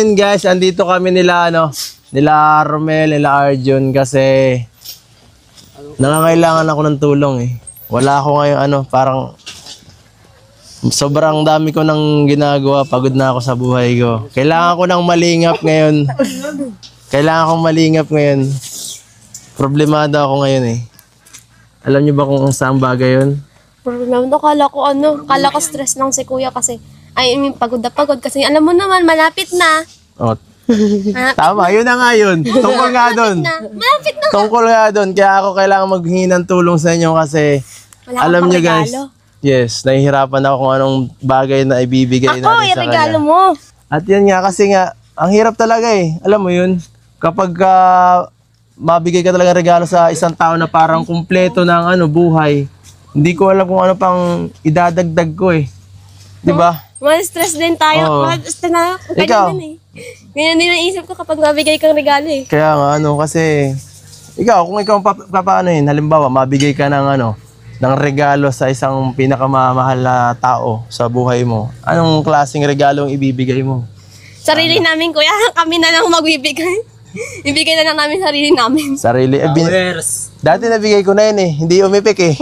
ngayon guys, andito kami nila nila Romel, nila Arjun kasi nangangailangan ako ng tulong eh. Wala ako ngayon parang sobrang dami ko nang ginagawa, pagod na ako sa buhay ko. Kailangan ko ng malingap ngayon. Problemado ako ngayon eh. Alam niyo ba kung saan bagay 'yon? Problemado, kala ko stress lang si kuya kasi pagod na pagod kasi alam mo naman malapit na. Oh. Tama, yun na nga yun. Tungkol nga doon. Malapit na. Tungkol nga doon. Kaya ako kailangan maghingi ng tulong sa inyo kasi alam niyo guys. Yes, nahihirapan ako kung anong bagay na ibibigay natin sa kanya. Ako, regalo mo. At yan nga, kasi nga, ang hirap talaga eh. Alam mo yun, kapag mabigay ka talaga regalo sa isang tao na parang kumpleto ng buhay, hindi ko alam kung ano pang idadagdag ko eh. Di ba? Stress din tayo. Ikaw? Ganyan din naisip ko kapag mabigay kang regalo eh. Kaya nga, kasi, kung ikaw papaanohin, halimbawa, mabigay ka ng regalo sa isang pinakamamahal na tao sa buhay mo, anong klaseng regalo ang ibibigay mo? Sarili namin, kuya. Kami na lang magbibigay. Ibigay na lang namin sarili namin. Sarili? Dati nabigay ko na yun eh. Hindi umipik eh.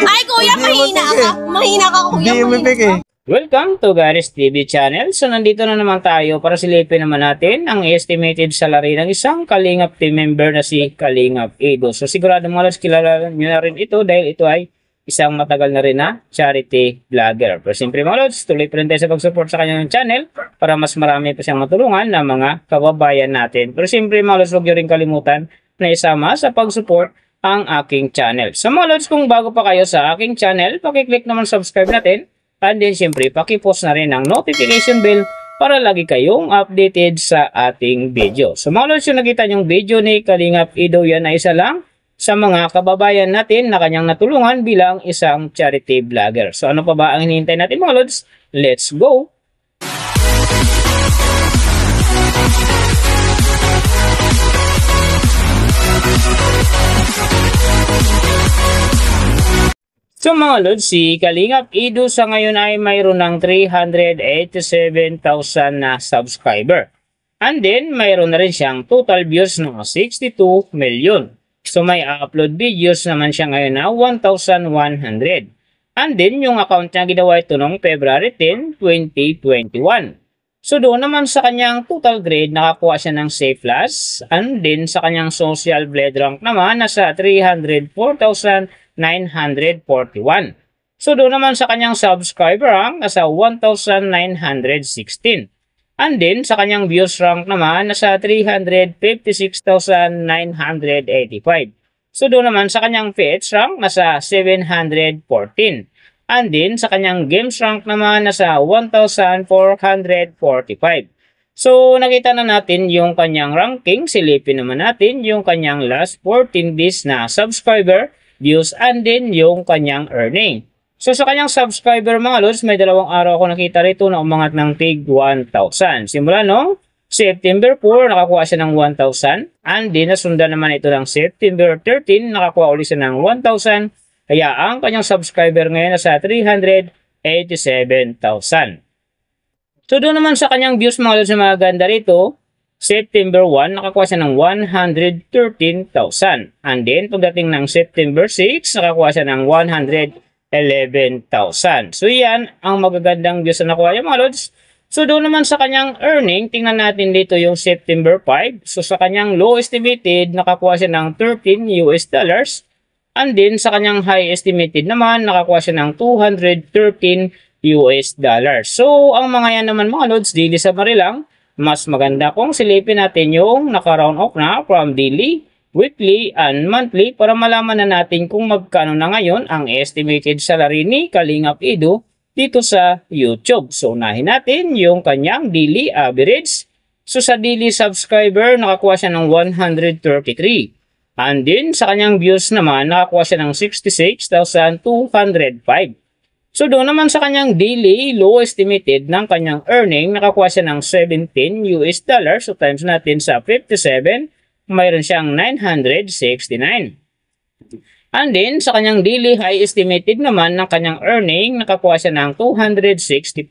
Ay, kuya, mahina ka. Mahina ka, kuya. Hindi umipik eh. Welcome to Garis TV channel. So nandito na naman tayo para silipin naman natin ang estimated salary ng isang Kalingap team member na si Kalingap Edo. So sigurado mga lods, kilala nyo na rin ito dahil ito ay isang matagal na rin na charity vlogger. Pero siyempre mga lods, tuloy pa rin tayo sa pag-support sa kanyang channel para mas marami pa siyang matulungan na mga kababayan natin. Pero siyempre mga lods, huwag nyo rin kalimutan na isama sa pag-support ang aking channel. So mga lods, kung bago pa kayo sa aking channel, pakiclick naman subscribe natin. And then siyempre, pakipost na rin ang notification bell para lagi kayong updated sa ating video. So mga lods, yung nakita yung video ni Kalingap Edo, yan ay isa lang sa mga kababayan natin na kanyang natulungan bilang isang charity vlogger. So ano pa ba ang hinihintay natin mga lods? Let's go! So mga lods, si Kalingap Edo sa ngayon ay mayroon ng 387,000 na subscriber. And then, mayroon na rin siyang total views ng 62 million. So may upload videos naman siya ngayon na 1,100. And then, yung account niya ginawa ito noong February 10, 2021. So doon naman sa kanyang total grade, nakakuha siya ng C+. And then, sa kanyang social blade rank naman, nasa 304,941. So doon naman sa kanyang subscriber rank, nasa 1,916. And then sa kanyang views rank naman, nasa 356,985. So doon naman sa kanyang PH rank, nasa 714. And then sa kanyang games rank naman, nasa 1,445. So nakita na natin yung kanyang ranking. Silipin naman natin yung kanyang last 14 days na subscriber views and then yung kanyang earning. So sa kanyang subscriber mga lods, may 2 araw ako nakita rito na umangat ng tig 1,000. Simula no September 4, nakakuha siya ng 1,000. And then nasundan naman ito ng September 13, nakakuha ulit siya ng 1,000. Kaya ang kanyang subscriber ngayon nasa 387,000. So doon naman sa kanyang views mga lods na maganda rito, September 1, nakakuha siya ng 113,000. And then, pagdating ng September 6, nakakuha siya ng 111,000. So, yan ang magagandang views na nakuha niya mga lods. So, doon naman sa kanyang earning, tingnan natin dito yung September 5. So, sa kanyang low estimated, nakakuha siya ng $13. And then, sa kanyang high estimated naman, nakakuha siya ng $213. So, ang mga yan naman mga lods, daily summary lang. Mas maganda kung silipin natin yung naka-round off na from daily, weekly, and monthly para malaman na natin kung magkano na ngayon ang estimated salary ni Kalingap Edo dito sa YouTube. So, unahin natin yung kanyang daily average. So, sa daily subscriber, nakakuha siya ng 133. And then, sa kanyang views naman, nakakuha siya ng 66,205. So doon naman sa kanyang daily low estimated ng kanyang earning, nakakuha siya ng $17. So times natin sa 57, mayroon siyang 969. And then, sa kanyang daily high estimated naman ng kanyang earning, nakakuha siya ng $265.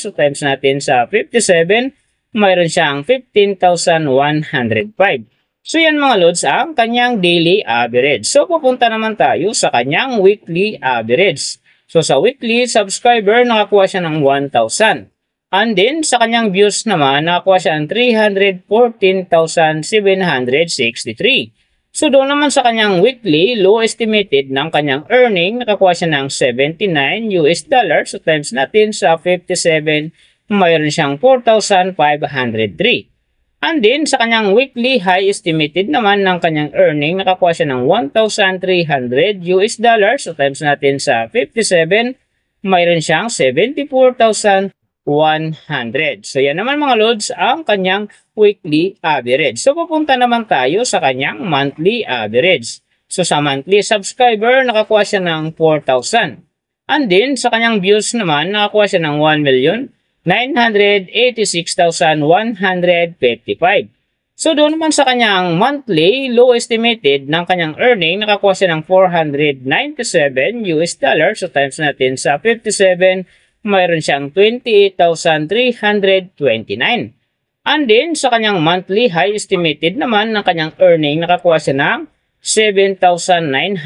So, times natin sa 57, mayroon siyang 15,105. So, yan mga lods ang kanyang daily average. So, pupunta naman tayo sa kanyang weekly average. So, sa weekly subscriber, nakakuha siya ng 1,000. And then, sa kanyang views naman, nakakuha siya ng 314,763. So, doon naman sa kanyang weekly, low estimated ng kanyang earning, nakakuha siya ng $79. So, times natin sa 57, mayroon siyang 4,503. And then, sa kanyang weekly high estimated naman ng kanyang earning, nakakuha siya ng $1,300. So, times natin sa 57, mayroon siyang 74,100. So, yan naman mga lods ang kanyang weekly average. So, pupunta naman tayo sa kanyang monthly average. So, sa monthly subscriber, nakakuha siya ng 4,000. And then, sa kanyang views naman, nakakuha siya ng 1,986,155. So, doon naman sa kanyang monthly, low estimated ng kanyang earning, nakakuha siya ng $497. So, times natin sa 57, mayroon siyang 28,329. And then, sa kanyang monthly high estimated naman ng kanyang earning, nakakuha siya ng $7,900.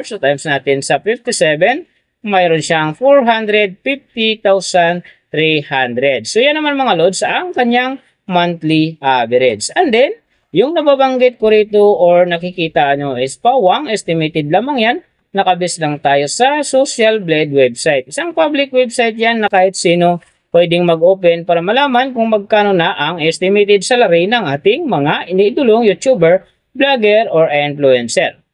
So, times natin sa 57, mayroon siyang 450,300. So, yan naman mga lods ang kanyang monthly average. And then, yung nababanggit ko rito or nakikita nyo is pawang estimated lamang yan. Nakabase lang tayo sa Social Blade website. Isang public website yan na kahit sino pwedeng mag-open para malaman kung magkano na ang estimated salary ng ating mga iniidolong YouTuber, vlogger, or influencer.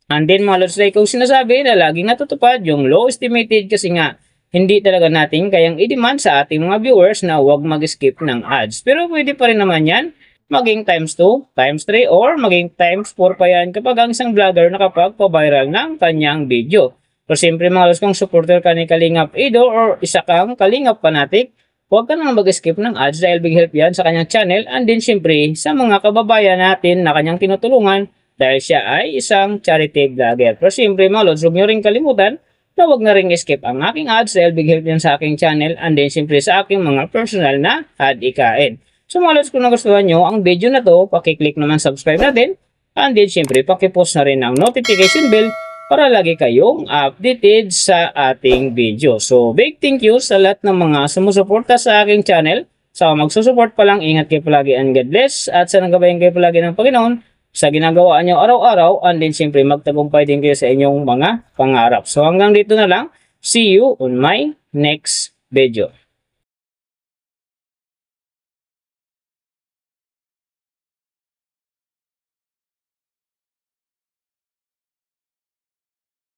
And then mga lods, like kung sinasabi na laging natutupad yung low estimated kasi nga hindi talaga natin kayang i-demand sa ating mga viewers na huwag mag-skip ng ads. Pero pwede pa rin naman yan maging times 2, times 3, or maging times 4 pa yan kapag ang isang vlogger nakapagpa-viral ng kanyang video. So, siyempre mga lods, kung supporter ka ni Kalingap Edo or isa kang Kalingap fanatic, huwag ka nang mag-skip ng ads dahil big help yan sa kanyang channel, and din siyempre sa mga kababayan natin na kanyang tinutulungan dahil siya ay isang charity vlogger. Pero siyempre mga lods, huwag nyo rin kalimutan na huwag na rin skip ang aking ads dahil big help yan sa aking channel, and din siyempre sa aking mga personal na ad ikain. So mga lods, kung nagustuhan nyo ang video na to, pakiclick naman subscribe natin, and then siyempre pakipost na rin ang notification bell para lagi kayong updated sa ating video. So big thank you sa lahat ng mga sumusuporta sa aking channel. Sa magsusupport pa lang, ingat kayo palagi and God bless, at sana gabayan kayo palagi ng Panginoon sa ginagawa nyo araw-araw, and then siyempre magtagumpay din kayo sa inyong mga pangarap. So hanggang dito na lang, see you on my next video.